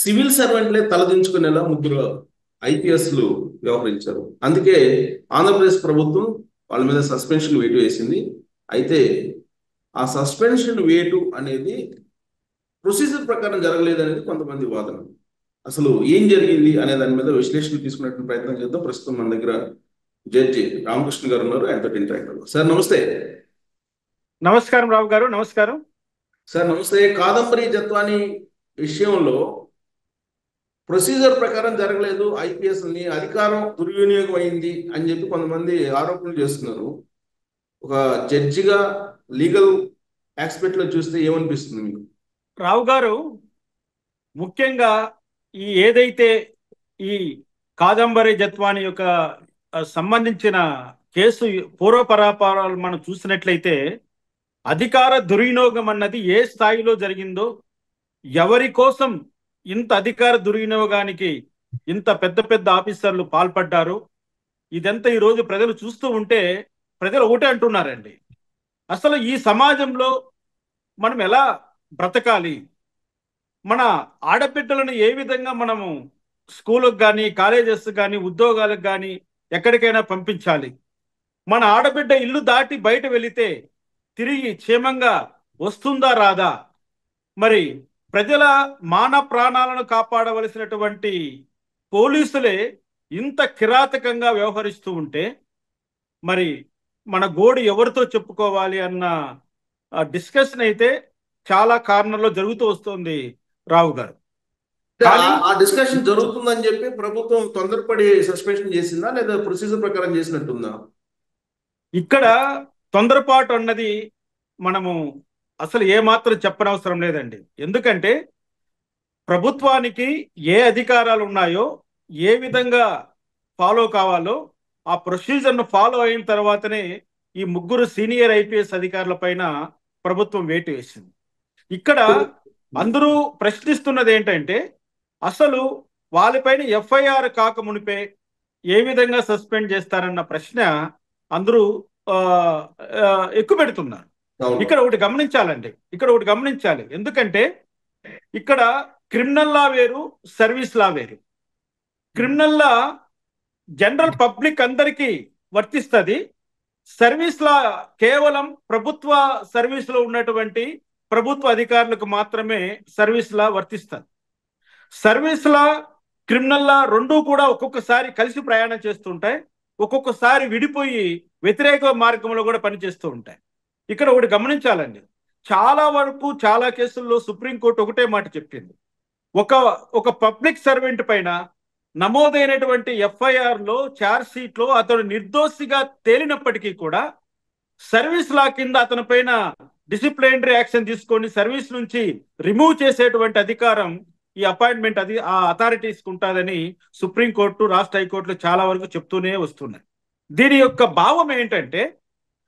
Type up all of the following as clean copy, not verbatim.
Civil సర్వెంట్లే తలదించుకునేలా ముగ్గురు ఐపీఎస్లు వ్యవహరించారు. అందుకే ఆంధ్రప్రదేశ్ ప్రభుత్వం వాళ్ళ మీద సస్పెన్షన్ వేటు వేసింది. అయితే ఆ సస్పెన్షన్ వేటు అనేది ప్రొసీజర్ ప్రకారం జరగలేదు అనేది కొంతమంది వాదన. అసలు ఏం జరిగింది అనే దాని మీద విశ్లేషణ తీసుకునే ప్రయత్నం చేద్దాం. ప్రస్తుతం మన దగ్గర జడ్జి రామకృష్ణ గారు ఉన్నారు. ఆయనతో ఇంటరాక్ట్ అవ్వాలి. సార్ నమస్తే. నమస్కారం రావు గారు, నమస్కారం. సార్ నమస్తే. కాదంబరి జత్వాని విషయంలో ప్రొసీజర్ ప్రకారం జరగలేదు, ఐపీఎస్ని అధికారం దుర్వినియోగం అయింది అని చెప్పి కొంతమంది ఆరోపణలు చేస్తున్నారు. ఒక జడ్జిగా లీగల్ ఆస్పెక్ట్ లో చూస్తే ఏమనిపిస్తుంది మీకు? రావు గారు, ముఖ్యంగా ఏదైతే ఈ కాదంబరి జత్వాని యొక్క సంబంధించిన కేసు పూర్వపరాపారాలు మనం చూసినట్లయితే అధికార దుర్వినియోగం అన్నది ఏ స్థాయిలో జరిగిందో, ఎవరి కోసం ఇంత అధికార దుర్వినియోగానికి ఇంత పెద్ద పెద్ద ఆఫీసర్లు పాల్పడ్డారు, ఇదంతా ఈరోజు ప్రజలు చూస్తూ ఉంటే ప్రజలు ఒకటే అంటున్నారండి. అసలు ఈ సమాజంలో మనం ఎలా బ్రతకాలి, మన ఆడబిడ్డలను ఏ విధంగా మనము స్కూళ్ళకు కానీ కాలేజెస్ కానీ ఉద్యోగాలకు కానీ ఎక్కడికైనా పంపించాలి, మన ఆడబిడ్డ ఇల్లు దాటి బయట వెళితే తిరిగి క్షేమంగా వస్తుందా రాదా, మరి ప్రజల మాన ప్రాణాలను కాపాడవలసినటువంటి పోలీసులే ఇంత కిరాతకంగా వ్యవహరిస్తూ ఉంటే మరి మన గోడు ఎవరితో చెప్పుకోవాలి అన్న డిస్కషన్ అయితే చాలా కారణంలో జరుగుతూ వస్తుంది రావు గారు. కానీ ఆ డిస్కషన్ జరుగుతుందని చెప్పి ప్రభుత్వం తొందరపడి సస్పెన్షన్ చేసిందా లేదా ప్రొసీజర్ ప్రకారం చేసినట్టుందా? ఇక్కడ తొందరపాటు అన్నది మనము అసలు ఏమాత్రం చెప్పనవసరం లేదండి. ఎందుకంటే ప్రభుత్వానికి ఏ అధికారాలు ఉన్నాయో, ఏ విధంగా ఫాలో కావాలో ఆ ప్రొసీజర్ను ఫాలో అయిన తర్వాతనే ఈ ముగ్గురు సీనియర్ ఐపీఎస్ అధికారుల పైన ప్రభుత్వం వేటు వేసింది. ఇక్కడ అందరూ ప్రశ్నిస్తున్నది ఏంటంటే అసలు వాళ్ళపైన ఎఫ్ఐఆర్ కాకమునిపే ఏ విధంగా సస్పెండ్ చేస్తారన్న ప్రశ్న అందరూ ఎక్కువ పెడుతున్నారు. ఇక్కడ ఒకటి గమనించాలి. ఎందుకంటే ఇక్కడ క్రిమినల్ లా వేరు, సర్వీస్ లా వేరు. క్రిమినల్ లా జనరల్ పబ్లిక్ అందరికీ వర్తిస్తుంది. సర్వీస్ లా కేవలం ప్రభుత్వ సర్వీస్ లో ఉన్నటువంటి ప్రభుత్వ అధికారులకు మాత్రమే సర్వీస్ లా వర్తిస్తుంది. సర్వీస్ లా, క్రిమినల్ లా రెండూ కూడా ఒక్కొక్కసారి కలిసి ప్రయాణం చేస్తుంటాయి, ఒక్కొక్కసారి విడిపోయి వ్యతిరేక మార్గంలో కూడా పనిచేస్తూ ఉంటాయి. ఇక్కడ ఒకటి గమనించాలండి. చాలా వరకు చాలా కేసుల్లో సుప్రీంకోర్టు ఒకటే మాట చెప్పింది. ఒక పబ్లిక్ సర్వెంట్ పైన నమోదైనటువంటి ఎఫ్ఐఆర్ లో, ఛార్జ్ షీట్ లో అతడు నిర్దోషిగా తేలినప్పటికీ కూడా సర్వీస్ లా కింద అతని పైన డిసిప్లినరీ యాక్షన్ తీసుకొని సర్వీస్ నుంచి రిమూవ్ చేసేటువంటి అధికారం ఈ అపాయింట్మెంట్ ఆ అథారిటీస్కి ఉంటుందని సుప్రీంకోర్టు, రాష్ట్ర హైకోర్టులు చాలా వరకు చెప్తూనే వస్తున్నాయి. దీని యొక్క భావం ఏంటంటే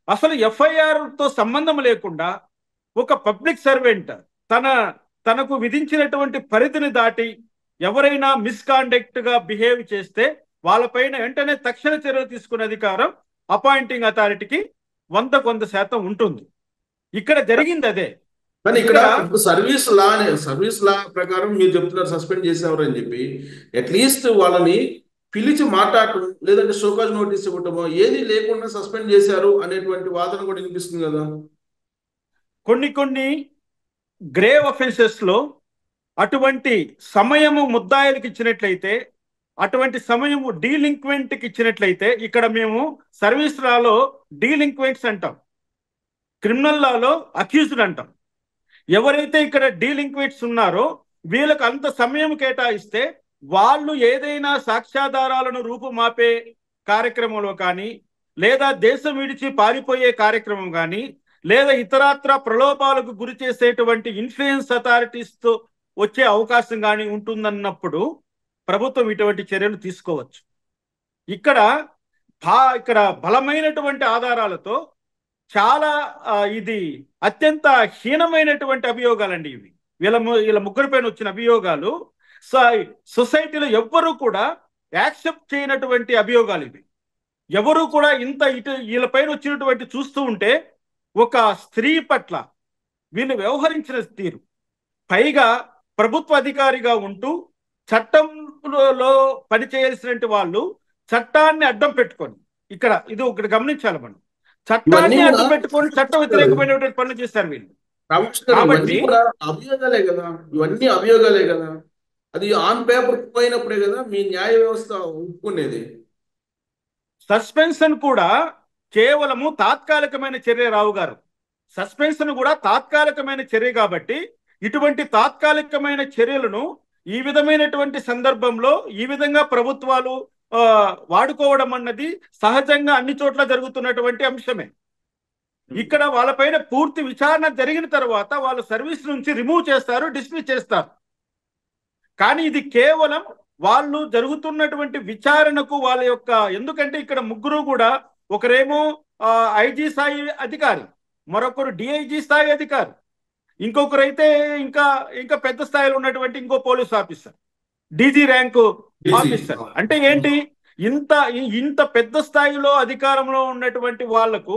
అసలు ఎఫ్ఐఆర్ తో సంబంధం లేకుండా ఒక పబ్లిక్ సర్వెంట్ తనకు విధించినటువంటి పరిధిని దాటి ఎవరైనా మిస్కాండక్ట్ గా బిహేవ్ చేస్తే వాళ్ళపైన వెంటనే తక్షణ చర్యలు తీసుకునే అధికారం అపాయింటింగ్ అథారిటీకి 100% ఉంటుంది. ఇక్కడ జరిగింది అదే. కానీ ఇక్కడ సర్వీస్ లా ప్రకారం మీరు చెప్తున్నారు సస్పెండ్ చేసేవారు అని చెప్పి, అట్లీస్ట్ వాళ్ళని పిలిచి మాట్లాడటం లేదంటే షోకాజ్ నోటీస్ ఇవ్వటమో ఏది లేకుండా సస్పెండ్ చేశారు అనేటువంటి వాదన కూడా వినిపిస్తుంది కదా. కొన్ని గ్రేవ్ అఫెన్సెస్ లో అటువంటి సమయము ముద్దాయిలకు ఇచ్చినట్లయితే, అటువంటి సమయము డీలింక్వెంట్కి ఇచ్చినట్లయితే, ఇక్కడ మేము సర్వీస్ లాలో డీలింక్వెంట్స్ అంటాం, క్రిమినల్ లాలో అక్యూజ్డ్ అంటాం. ఎవరైతే ఇక్కడ డీలింక్వెంట్స్ ఉన్నారో వీళ్ళకు అంత సమయం కేటాయిస్తే వాళ్ళు ఏదైనా సాక్ష్యాధారాలను రూపుమాపే కార్యక్రమంలో కానీ, లేదా దేశం విడిచి పారిపోయే కార్యక్రమం కానీ, లేదా ఇతరత్ర ప్రలోభాలకు గురి చేసేటువంటి ఇన్ఫ్లుయెన్స్ అథారిటీస్తో వచ్చే అవకాశం కానీ ఉంటుందన్నప్పుడు ప్రభుత్వం ఇటువంటి చర్యలు తీసుకోవచ్చు. ఇక్కడ బలమైనటువంటి ఆధారాలతో చాలా ఇది అత్యంత హీనమైనటువంటి అభియోగాలండి ఇవి. వీళ్ళ ముగ్గురి పైన వచ్చిన అభియోగాలు సొసైటీలో ఎవ్వరూ కూడా యాక్సెప్ట్ చేయనటువంటి అభియోగాలు ఇవి. ఎవరు కూడా వీళ్ళపైన వచ్చినటువంటి చూస్తూ ఉంటే ఒక స్త్రీ పట్ల వీళ్ళు వ్యవహరించిన తీరు, పైగా ప్రభుత్వ అధికారిగా ఉంటూ చట్టంలో పనిచేయాల్సిన వాళ్ళు చట్టాన్ని అడ్డం పెట్టుకొని, ఇది ఒకటి గమనించాలి మనం, ఇవన్నీ చట్టాన్ని కూడా అడ్డం పెట్టుకొని చట్ట వ్యతిరేకమైనటువంటి పనులు చేశారు వీళ్ళు. కమిషనర్, ఇవన్నీ కాబట్టి కూడా అభియోగాలే కదా, ఇవన్నీ అభియోగాలే కదా. అది ఆన్ పేపర్ పోయినప్పుడే కదా మీ న్యాయ వ్యవస్థ ఒప్పుకునేది. సస్పెన్షన్ కూడా కేవలము తాత్కాలికమైన చర్య, రావు గారు. సస్పెన్షన్ కూడా తాత్కాలికమైన చర్య కాబట్టి ఇటువంటి తాత్కాలికమైన చర్యలను ఈ విధమైనటువంటి సందర్భంలో ఈ విధంగా ప్రభుత్వాలు వాడుకోవడం అన్నది సహజంగా అన్ని చోట్ల జరుగుతున్నటువంటి అంశమే. ఇక్కడ వాళ్ళపైన పూర్తి విచారణ జరిగిన తర్వాత వాళ్ళ సర్వీస్ నుంచి రిమూవ్ చేస్తారు, డిస్మిస్ చేస్తారు. కానీ ఇది కేవలం వాళ్ళు జరుగుతున్నటువంటి విచారణకు వాళ్ళ యొక్క, ఎందుకంటే ఇక్కడ ముగ్గురు కూడా, ఒకరేమో ఐజీ స్థాయి అధికారి, మరొకరు డిఐజీ స్థాయి అధికారి, ఇంకొకరైతే ఇంకా ఇంకా పెద్ద స్థాయిలో ఉన్నటువంటి ఇంకో police officer, DG rank officer. అంటే ఏంటి, ఇంత పెద్ద స్థాయిలో అధికారంలో ఉన్నటువంటి వాళ్లకు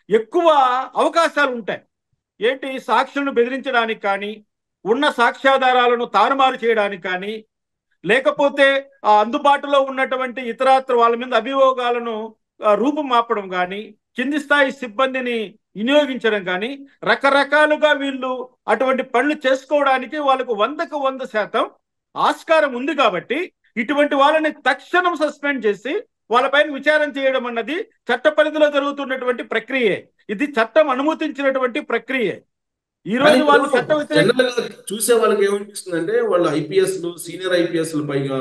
ఎక్కువ అవకాశాలు ఉంటాయి. ఏంటి, సాక్షులను బెదిరించడానికి కానీ, ఉన్న సాక్ష్యాధారాలను తారుమారు చేయడానికి కానీ, లేకపోతే అందుబాటులో ఉన్నటువంటి ఇతరత్ర వాళ్ళ మీద అభియోగాలను రూపుమాపడం కానీ, కింది స్థాయి సిబ్బందిని వినియోగించడం కానీ, రకరకాలుగా వీళ్ళు అటువంటి పనులు చేసుకోవడానికి వాళ్ళకు 100కు 100% ఆస్కారం ఉంది. కాబట్టి ఇటువంటి వాళ్ళని తక్షణం సస్పెండ్ చేసి వాళ్ళపైన విచారణ చేయడం అన్నది చట్ట పరిధిలో జరుగుతున్నటువంటి ప్రక్రియే. ఇది చట్టం అనుమతించినటువంటి ప్రక్రియే. ఈ రోజు వాళ్ళు చట్ట వ్యతిరేకంగా చూసే వాళ్ళకి ఏమనిపిస్తుందంటే, వాళ్ళు ఐపీఎస్లు, సీనియర్ ఐపీఎస్లు పైగా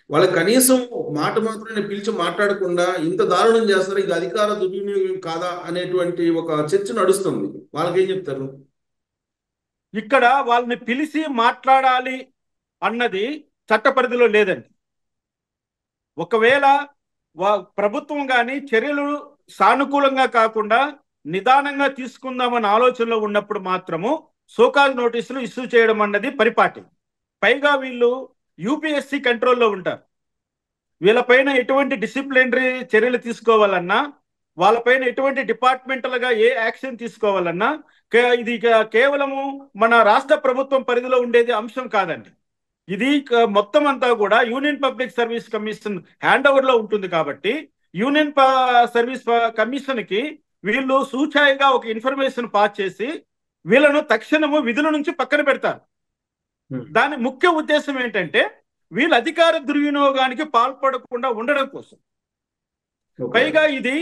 వాళ్ళకి కనీసం మాట మాత్రమే పిలిచి మాట్లాడకుండా ఇంత దారుణం చేస్తారు, ఇది అధికార దుర్వినియోగం కాదా అనేటువంటి ఒక చర్చ నడుస్తుంది. వాళ్ళకేం చెప్తారు? ఇక్కడ వాళ్ళని పిలిచి మాట్లాడాలి అన్నది చట్ట పరిధిలో లేదండి. ఒకవేళ ప్రభుత్వం కానీ చర్యలు సానుకూలంగా కాకుండా నిదానంగా తీసుకుందామన్న ఆలోచనలో ఉన్నప్పుడు మాత్రము సోకాజ్ నోటీసులు ఇష్యూ చేయడం అన్నది పరిపాటి. పైగా వీళ్ళు యూపీఎస్సీ కంట్రోల్లో ఉంటారు. వీళ్ళపైన ఎటువంటి డిసిప్లినరీ చర్యలు తీసుకోవాలన్నా, వాళ్ళపైన ఎటువంటి డిపార్ట్మెంటల్గా ఏ యాక్షన్ తీసుకోవాలన్నా ఇది కేవలము మన రాష్ట్ర ప్రభుత్వం పరిధిలో ఉండేది అంశం కాదండి. ఇది మొత్తం అంతా కూడా union public service commission hand ఓవర్లో ఉంటుంది. కాబట్టి యూనియన్ సర్వీస్ కమిషన్కి వీళ్ళు సూచాయిగా ఒక ఇన్ఫర్మేషన్ పాస్ చేసి వీళ్ళను తక్షణము విధుల నుంచి పక్కన పెడతారు. దాని ముఖ్య ఉద్దేశం ఏంటంటే వీళ్ళ అధికార దుర్వినియోగానికి పాల్పడకుండా ఉండడం కోసం. పైగా ఇది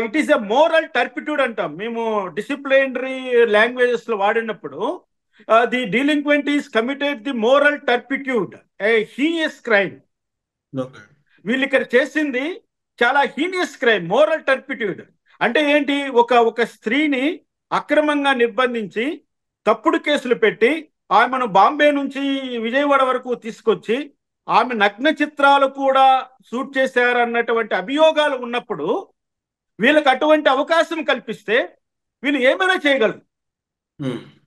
it is a moral turpitude అంటాం మేము డిసిప్లినరీ లాంగ్వేజెస్ లో వాడినప్పుడు. The delinquent is committed the moral turpitude, a heinous crime. వీళ్ళు ఇక్కడ చేసింది చాలా హీనియస్ క్రైమ్, మోరల్ టర్పిట్యూడ్. అంటే ఏంటి, ఒక స్త్రీని అక్రమంగా నిర్బంధించి తప్పుడు కేసులు పెట్టి ఆమెను బాంబే నుంచి విజయవాడ వరకు తీసుకొచ్చి ఆమె నగ్న చిత్రాలు కూడా షూట్ చేశారన్నటువంటి అభియోగాలు ఉన్నప్పుడు వీళ్ళకి అటువంటి అవకాశం కల్పిస్తే వీళ్ళు ఏమైనా చేయగలరు.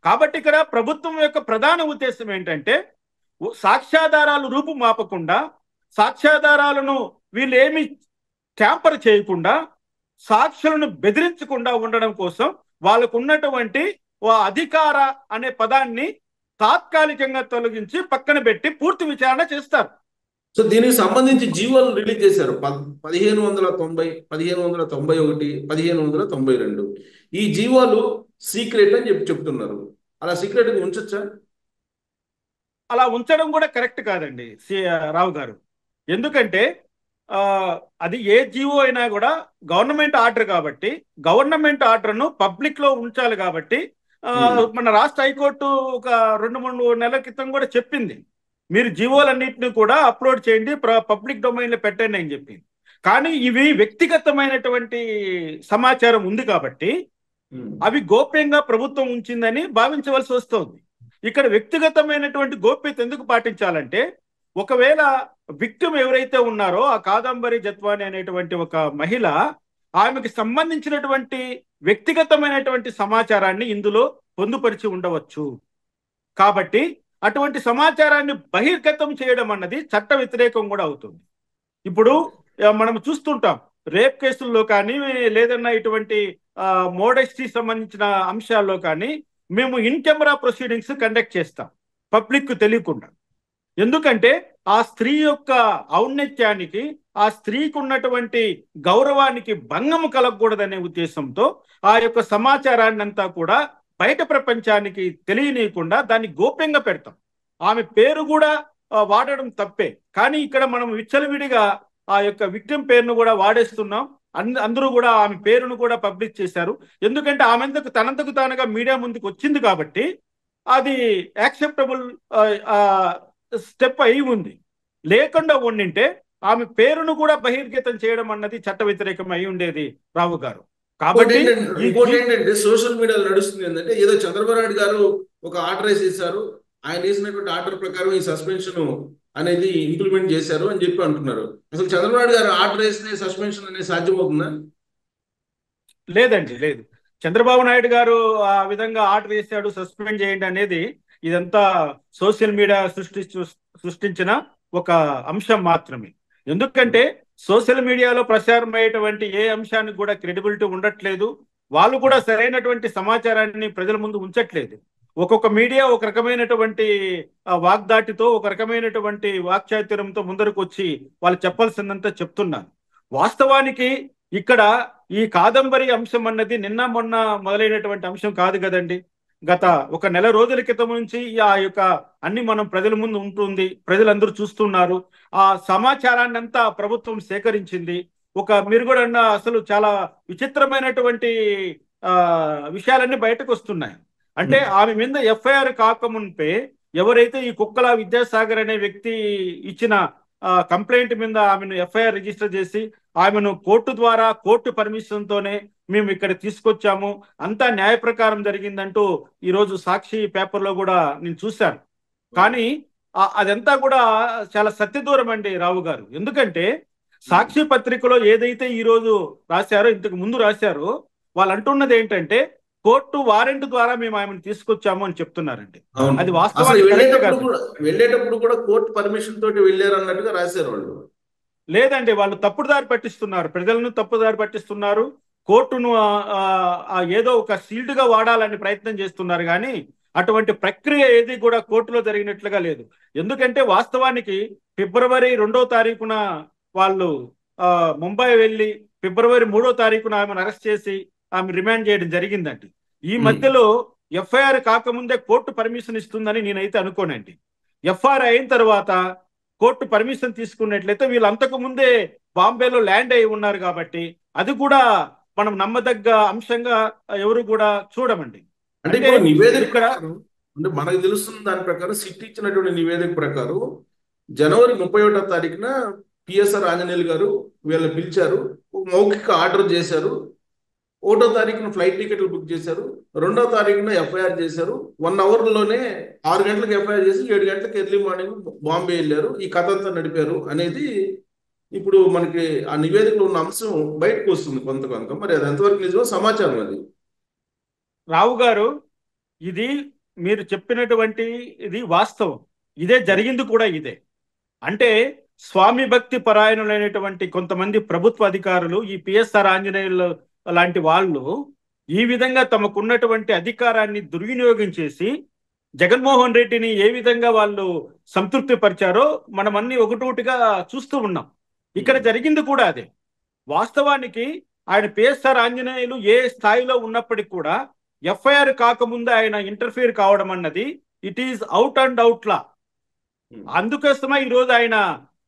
కాబట్టి ఇక్కడ ప్రభుత్వం యొక్క ప్రధాన ఉద్దేశం ఏంటంటే సాక్ష్యాధారాలు రూపుమాపకుండా, సాక్ష్యాధారాలను వీళ్ళు ఏమి ట్యాంపర్ చేయకుండా, సాక్షులను బెదిరించకుండా ఉండడం కోసం వాళ్ళకు ఉన్నటువంటి అధికార అనే పదాన్ని తాత్కాలికంగా తొలగించి పక్కన పెట్టి పూర్తి విచారణ చేస్తారు. సో దీనికి సంబంధించి జీవోలు రిలీజ్ చేశారు 1590, 1591, 1592. ఈ జీవోలు సీక్రెట్ అని చెప్తున్నారు. అలా సీక్రెట్ ఉంచొచ్చా? అలా ఉంచడం కూడా కరెక్ట్ కాదండి రావు గారు. ఎందుకంటే అది ఏ జీవో అయినా కూడా గవర్నమెంట్ ఆర్డర్ కాబట్టి గవర్నమెంట్ ఆర్డర్ను పబ్లిక్ లో ఉంచాలి. కాబట్టి మన రాష్ట్ర హైకోర్టు ఒక 2-3 నెలల క్రితం కూడా చెప్పింది, మీరు జీవోలన్నింటినీ కూడా అప్లోడ్ చేయండి, పబ్లిక్ డొమైన్ లో పెట్టండి అని చెప్పింది. కానీ ఇవి వ్యక్తిగతమైనటువంటి సమాచారం ఉంది కాబట్టి అవి గోప్యంగా ప్రభుత్వం ఉంచిందని భావించవలసి వస్తుంది. ఇక్కడ వ్యక్తిగతమైనటువంటి గోప్యత ఎందుకు పాటించాలంటే, ఒకవేళ విక్టిమ్ ఎవరైతే ఉన్నారో ఆ కాదంబరి జత్వాని అనేటువంటి ఒక మహిళ, ఆమెకి సంబంధించినటువంటి వ్యక్తిగతమైనటువంటి సమాచారాన్ని ఇందులో పొందుపరిచి ఉండవచ్చు. కాబట్టి అటువంటి సమాచారాన్ని బహిర్గతం చేయడం అన్నది చట్ట వ్యతిరేకం కూడా అవుతుంది. ఇప్పుడు మనం చూస్తుంటాం రేప్ కేసుల్లో కానీ లేదన్నా ఇటువంటి మోడెస్టీ సంబంధించిన అంశాల్లో కానీ మేము ఇన్ కెమెరా ప్రొసీడింగ్స్ కండక్ట్ చేస్తాం. పబ్లిక్ తెలియకుండా. ఎందుకంటే ఆ స్త్రీ యొక్క ఔన్నత్యానికి, ఆ స్త్రీకి ఉన్నటువంటి గౌరవానికి భంగము కలగకూడదనే ఉద్దేశంతో ఆ యొక్క సమాచారాన్ని అంతా కూడా బయట ప్రపంచానికి తెలియనీయకుండా దాన్ని గోప్యంగా పెడతాం. ఆమె పేరు కూడా వాడడం తప్పే, కానీ ఇక్కడ మనం విచ్చలవిడిగా ఆ యొక్క విక్టిమ్ పేరును కూడా వాడేస్తున్నాం. అందరూ కూడా ఆమె పేరును కూడా పబ్లిష్ చేశారు. ఎందుకంటే ఆమెంతకు తనంతకు తానుగా మీడియా ముందుకు వచ్చింది కాబట్టి అది యాక్సెప్టబుల్ స్టెప్ అయి ఉంది. లేకుండా ఉండింటే ఆమె పేరును కూడా బహిర్గతం చేయడం అన్నది చట్ట వ్యతిరేకం అయి ఉండేది రావు గారు. కాబట్టి ఇంకోటి ఏంటంటే సోషల్ మీడియాలో నడుస్తుంది ఏంటంటే ఏదో చంద్రబాబు నాయుడు గారు ఒక ఆర్డర్ వేసేసారు, ఆయన వేసినటువంటి ఆర్డర్ ప్రకారం ఈ సస్పెన్షన్ అనేది ఇంప్లిమెంట్ చేశారు అని చెప్పి అంటున్నారు. అసలు చంద్రబాబు నాయుడు గారు ఆర్డర్ వేస్తే సస్పెన్షన్ అనేది సాధ్యమవుతుందా? లేదండి, లేదు. చంద్రబాబు నాయుడు గారు ఆ విధంగా ఆర్డర్ వేశాడు సస్పెండ్ చేయండి అనేది ఇదంతా సోషల్ మీడియా సృష్టించిన ఒక అంశం మాత్రమే. ఎందుకంటే సోషల్ మీడియాలో ప్రచారమయ్యేటువంటి ఏ అంశానికి కూడా క్రెడిబిలిటీ ఉండట్లేదు. వాళ్ళు కూడా సరైనటువంటి సమాచారాన్ని ప్రజల ముందు ఉంచట్లేదు. ఒక్కొక్క మీడియా ఒక రకమైనటువంటి వాగ్దాటితో, ఒక రకమైనటువంటి వాక్చాతుర్యంతో ముందరకు వచ్చి వాళ్ళు చెప్పాల్సిందంతా చెప్తున్నారు. వాస్తవానికి ఇక్కడ ఈ కాదంబరి అంశం అన్నది నిన్న మొన్న మొదలైనటువంటి అంశం కాదు కదండి. గత ఒక నెల రోజుల క్రితం నుంచి ఆ యొక్క అన్ని మనం ప్రజల ముందు ఉంటుంది, ప్రజలందరూ చూస్తున్నారు. ఆ సమాచారాన్ని అంతా ప్రభుత్వం సేకరించింది. మీరు కూడా అసలు చాలా విచిత్రమైనటువంటి విషయాలన్నీ బయటకు వస్తున్నాయి. అంటే ఆమె మీద ఎఫ్ఐఆర్ కాకముందే ఎవరైతే ఈ కుక్కల విద్యాసాగర్ అనే వ్యక్తి ఇచ్చిన కంప్లైంట్ మీద ఆమెను ఎఫ్ఐఆర్ రిజిస్టర్ చేసి ఆమెను కోర్టు ద్వారా, కోర్టు పర్మిషన్ తోనే మేము ఇక్కడ తీసుకొచ్చాము, అంతా న్యాయ ప్రకారం జరిగిందంటూ ఈరోజు సాక్షి పేపర్లో కూడా నేను చూశాను. కానీ అదంతా కూడా చాలా సత్యదూరం అండి రావు గారు. ఎందుకంటే సాక్షి పత్రికలో ఏదైతే ఈరోజు రాశారో, ఇంతకు ముందు రాశారో, వాళ్ళు అంటున్నది ఏంటంటే కోర్టు వారెంట్ ద్వారా మేము ఆమెను తీసుకొచ్చాము అని చెప్తున్నారండి. అది వాస్తవానికి వెళ్ళేటప్పుడు కూడా కోర్టు పర్మిషన్ తోటి వెళ్ళారు అన్నట్టుగా రాశారు వాళ్ళు. లేదండి, వాళ్ళు తప్పుదారి పట్టిస్తున్నారు, ప్రజలను తప్పుదారి పట్టిస్తున్నారు. కోర్టును ఏదో ఒక షీల్డ్ గా వాడాలని ప్రయత్నం చేస్తున్నారు. కానీ అటువంటి ప్రక్రియ ఏది కూడా కోర్టులో జరిగినట్లుగా లేదు. ఎందుకంటే వాస్తవానికి ఫిబ్రవరి 2వ తారీఖున వాళ్ళు ముంబై వెళ్ళి ఫిబ్రవరి 3వ తారీఖున ఆమెను అరెస్ట్ చేసి ఆమె రిమాండ్ చేయడం జరిగిందండి. ఈ మధ్యలో ఎఫ్ఐఆర్ కాకముందే కోర్టు పర్మిషన్ ఇస్తుందని నేనైతే అనుకోనండి. ఎఫ్ఐఆర్ అయిన తర్వాత కోర్టు పర్మిషన్ తీసుకున్నట్లయితే వీళ్ళు అంతకు ముందే బాంబేలో ల్యాండ్ అయి ఉన్నారు కాబట్టి అది కూడా మనం నమ్మదగ్గ అంశంగా ఎవరు కూడా చూడమండి. అంటే నివేదిక అంటే మనకు తెలుస్తున్న దాని ప్రకారం సిట్ ఇచ్చినటువంటి నివేదిక ప్రకారం జనవరి 31వ తారీఖున పిఎస్ఆర్ ఆంజనేయులు గారు వీళ్ళని పిలిచారు, మౌఖిక ఆర్డర్ చేశారు. 1వ తారీఖున ఫ్లైట్ టికెట్లు బుక్ చేశారు, 2వ తారీఖున ఎఫ్ఐఆర్ చేశారు. 1 అవర్లోనే 6 గంటలకు ఎఫ్ఐఆర్ చేసి 7 గంటలకు ఎర్లీ మార్నింగ్ బాంబే వెళ్ళారు, ఈ కథ అంతా నడిపారు అనేది ఇప్పుడు మనకి ఆ నివేదికలో ఉన్న అంశం బయటకు వస్తుంది కొంత. మరి అది ఎంతవరకు నిజమో సమాచారం అది. రావు గారు, ఇది మీరు చెప్పినటువంటి ఇది వాస్తవం. ఇదే జరిగింది కూడా ఇదే. అంటే స్వామి భక్తి పరాయణులైనటువంటి కొంతమంది ప్రభుత్వ అధికారులు, ఈ పిఎస్ఆర్ ఆంజనేయులు లాంటి వాళ్ళు ఈ విధంగా తమకున్నటువంటి అధికారాన్ని దుర్వినియోగం చేసి జగన్మోహన్ రెడ్డిని ఏ విధంగా వాళ్ళు సంతృప్తి పరిచారో మనం అన్ని ఒకటోటిగా చూస్తూ ఉన్నాం. ఇక్కడ జరిగింది కూడా అదే. వాస్తవానికి ఆయన పిఎస్ఆర్ ఆంజనేయులు ఏ స్థాయిలో ఉన్నప్పటికీ కూడా ఎఫ్ఐఆర్ కాకముందు ఆయన ఇంటర్ఫియర్ కావడం అన్నది it is out and out law. అందుకోసమే ఈరోజు ఆయన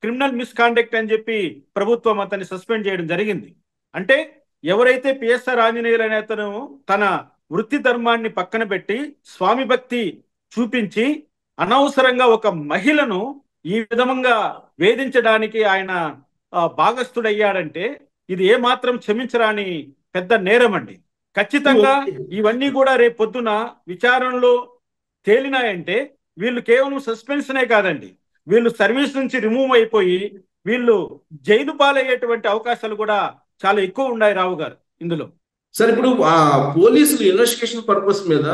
క్రిమినల్ మిస్కాండక్ట్ అని చెప్పి ప్రభుత్వం అతన్ని సస్పెండ్ చేయడం జరిగింది. అంటే ఎవరైతే పిఎస్ఆర్ ఆంజనేయులు అనే అతను తన వృత్తి ధర్మాన్ని పక్కన పెట్టి స్వామి భక్తి చూపించి అనవసరంగా ఒక మహిళను ఈ విధంగా వేధించడానికి ఆయన భాగస్థుడయ్యాడంటే ఇది ఏ మాత్రం క్షమించరాని పెద్ద నేరం అండి. ఖచ్చితంగా ఇవన్నీ కూడా రేపు పొద్దున విచారణలో తేలినాయంటే వీళ్ళు కేవలం సస్పెన్షనే కాదండి, వీళ్ళు సర్వీస్ నుంచి రిమూవ్ అయిపోయి వీళ్ళు జైలు పాలయ్యేటువంటి అవకాశాలు కూడా చాలా ఎక్కువ ఉన్నాయి రావు గారు ఇందులో. సార్, ఇప్పుడు పోలీసులు ఇన్వెస్టిగేషన్ పర్పస్ మీద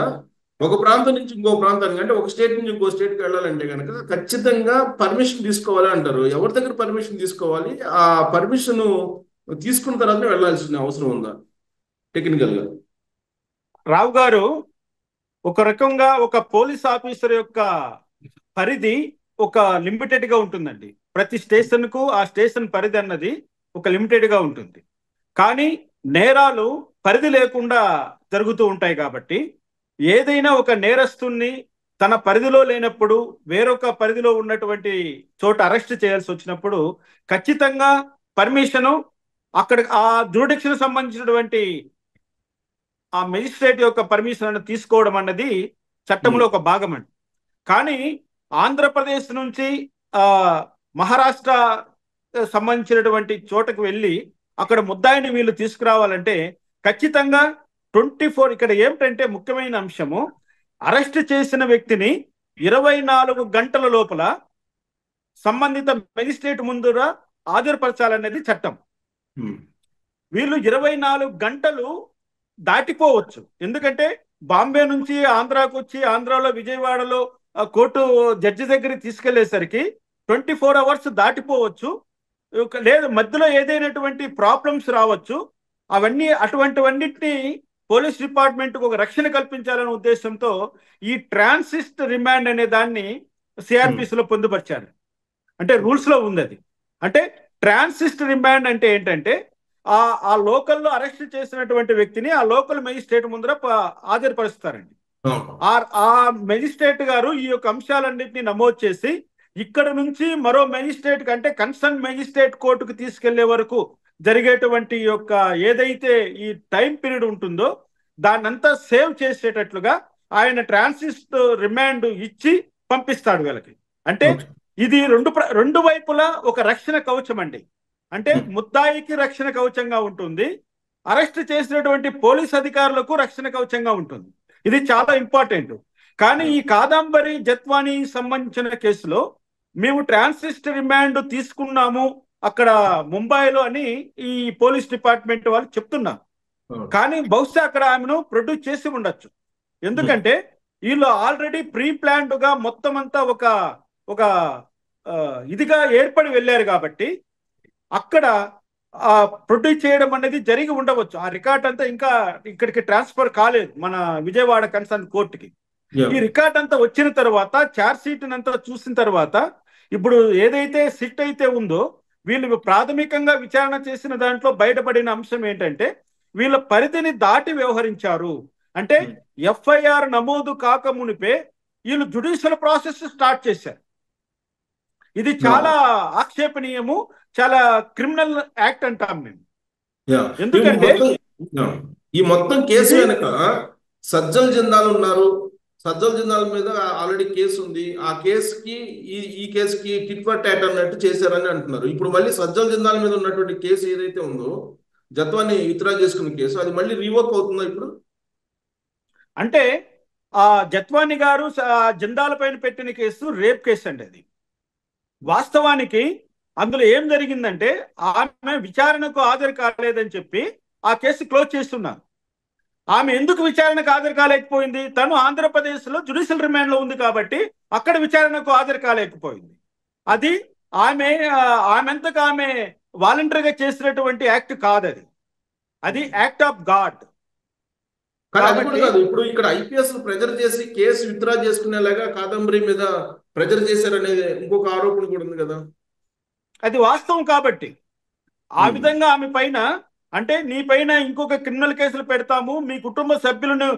ఒక ప్రాంతం నుంచి ఇంకో ప్రాంతానికి, అంటే ఒక స్టేట్ నుంచి ఇంకో స్టేట్కి వెళ్ళాలంటే కనుక ఖచ్చితంగా పర్మిషన్ తీసుకోవాలి అంటారు. ఎవరి దగ్గర పర్మిషన్ తీసుకోవాలి? ఆ పర్మిషన్ తీసుకున్న తర్వాత వెళ్ళాల్సిన అవసరం ఉందా టెక్నికల్ గా? రావు గారు, ఒక రకంగా ఒక పోలీస్ ఆఫీసర్ యొక్క పరిధి ఒక లిమిటెడ్ గా ఉంటుందండి. ప్రతి స్టేషన్ కు ఆ స్టేషన్ పరిధి అన్నది ఒక లిమిటెడ్ గా ఉంటుంది. కానీ నేరాలు పరిధి లేకుండా జరుగుతూ ఉంటాయి కాబట్టి ఏదైనా ఒక నేరస్తుణ్ణి తన పరిధిలో లేనప్పుడు వేరొక పరిధిలో ఉన్నటువంటి చోట అరెస్ట్ చేయాల్సి వచ్చినప్పుడు ఖచ్చితంగా పర్మిషను అక్కడ ఆ జ్యూరిడిక్షన్ సంబంధించినటువంటి ఆ మెజిస్ట్రేట్ యొక్క పర్మిషన్ తీసుకోవడం అన్నది చట్టంలో ఒక భాగం అండి. కానీ ఆంధ్రప్రదేశ్ నుంచి ఆ మహారాష్ట్ర సంబంధించినటువంటి చోటకు వెళ్ళి అక్కడ ముద్దాయిని వీళ్ళు తీసుకురావాలంటే ఖచ్చితంగా 24 ఇక్కడ ఏమిటంటే ముఖ్యమైన అంశము, అరెస్ట్ చేసిన వ్యక్తిని 24 గంటల లోపల సంబంధిత మెజిస్ట్రేట్ ముందర హాజరుపరచాలనేది చట్టం. వీళ్ళు 24 గంటలు దాటిపోవచ్చు. ఎందుకంటే బాంబే నుంచి ఆంధ్రాకు వచ్చి ఆంధ్రాలో విజయవాడలో కోర్టు జడ్జి దగ్గరికి తీసుకెళ్లేసరికి 24 అవర్స్ దాటిపోవచ్చు. లేదు మధ్యలో ఏదైనటువంటి ప్రాబ్లమ్స్ రావచ్చు. అవన్నీ అటువంటివన్నిటిని పోలీస్ డిపార్ట్మెంట్కి ఒక రక్షణ కల్పించాలనే ఉద్దేశంతో ఈ ట్రాన్సిస్ట్ రిమాండ్ అనే దాన్ని సిఆర్పిసిలో పొందుపరిచారు. అంటే రూల్స్ లో ఉంది అది. అంటే ట్రాన్సిస్ట్ రిమాండ్ అంటే ఏంటంటే ఆ లోకల్లో అరెస్ట్ చేసినటువంటి వ్యక్తిని ఆ లోకల్ మెజిస్ట్రేట్ ముందర హాజరుపరుస్తారండి. ఆ మెజిస్ట్రేట్ గారు ఈ యొక్క అంశాలన్నింటినీ నమోదు చేసి ఇక్కడ నుంచి మరో మెజిస్ట్రేట్ కంటే కన్సర్న్ మెజిస్ట్రేట్ కోర్టుకు తీసుకెళ్లే వరకు జరిగేటువంటి యొక్క ఏదైతే ఈ టైం పీరియడ్ ఉంటుందో దాన్నంతా సేవ్ చేసేటట్లుగా ఆయన ట్రాన్సిస్ట్ రిమాండ్ ఇచ్చి పంపిస్తాడు వీళ్ళకి. అంటే ఇది రెండు వైపులా ఒక రక్షణ కవచం అండి. అంటే ముద్దాయికి రక్షణ కవచంగా ఉంటుంది, అరెస్ట్ చేసినటువంటి పోలీస్ అధికారులకు రక్షణ కవచంగా ఉంటుంది. ఇది చాలా ఇంపార్టెంట్. కానీ ఈ కాదంబరి జత్వానీ సంబంధించిన కేసులో మేము ట్రాన్సిస్ట్ రిమాండ్ తీసుకున్నాము అక్కడ ముంబైలో అని ఈ పోలీస్ డిపార్ట్మెంట్ వాళ్ళు చెప్తున్నారు. కానీ బహుశా అక్కడ ఆమెను ప్రొడ్యూస్ చేసి ఉండొచ్చు. ఎందుకంటే వీళ్ళు ఆల్రెడీ ప్రీ ప్లాన్డ్ గా మొత్తం అంతా ఒక ఇదిగా ఏర్పడి వెళ్ళారు కాబట్టి అక్కడ ప్రొడ్యూస్ చేయడం అనేది జరిగి ఉండవచ్చు. ఆ రికార్డ్ అంతా ఇంకా ఇక్కడికి ట్రాన్స్ఫర్ కాలేదు మన విజయవాడ కన్సర్న్ కోర్టుకి. ఈ రికార్డ్ అంతా వచ్చిన తర్వాత ఛార్జ్ షీట్ అంతా చూసిన తర్వాత ఇప్పుడు ఏదైతే సిట్ అయితే ఉందో వీళ్ళు ప్రాథమికంగా విచారణ చేసిన దాంట్లో బయటపడిన అంశం ఏంటంటే వీళ్ళ పరిధిని దాటి వ్యవహరించారు. అంటే ఎఫ్ఐఆర్ నమోదు కాక మునిపే వీళ్ళు జ్యుడిషియల్ ప్రాసెస్ స్టార్ట్ చేశారు. ఇది చాలా ఆక్షేపణీయము, చాలా క్రిమినల్ యాక్ట్ అంటాం మేము. ఎందుకంటే ఈ మొత్తం కేసు వెనక సజ్జల్ జిందాల్ ఉన్నారు. సజ్జల్ జిందాల్ మీద ఆల్రెడీ కేసు ఉంది. ఆ కేసుకి ఈ కేసుకి టిట్ ఫర్ టాట్ అన్నట్టు చేశారని అంటున్నారు. ఇప్పుడు మళ్ళీ సజ్జల్ జిందాల్ మీద ఉన్నటువంటి కేసు ఏదైతే ఉందో జత్వాని విత్డ్రా చేసుకున్న కేసు అది మళ్ళీ రీవర్క్ అవుతుందా ఇప్పుడు? అంటే ఆ జత్వాని గారు జిందాల్ పైన పెట్టిన కేసు రేప్ కేసు అండి. అది వాస్తవానికి అందులో ఏం జరిగిందంటే ఆమె విచారణకు హాజరు కాలేదని చెప్పి ఆ కేసు క్లోజ్ చేస్తున్నారు. ఆమె ఎందుకు విచారణకు హాజరు కాలేకపోయింది? తను ఆంధ్రప్రదేశ్లో జ్యుడిషియల్ రిమాండ్ లో ఉంది కాబట్టి అక్కడ విచారణకు హాజరు కాలేకపోయింది. అది ఆమెంతకు ఆమె వాలంటరీగా చేసినటువంటి యాక్ట్ కాదు. అది యాక్ట్ ఆఫ్ గాడ్. ఇప్పుడు ఇక్కడ ఐపీఎస్ ప్రెజర్ చేసి కేసు విత్డ్రా చేసుకునేలాగా కాదంబరి మీద ప్రెజర్ చేశారనేది ఇంకొక ఆరోపణ కూడా ఉంది కదా. అది వాస్తవం కాబట్టి ఆ విధంగా ఆమె పైన అంటే నీ పైన ఇంకొక క్రిమినల్ కేసులు పెడతాము, మీ కుటుంబ సభ్యులను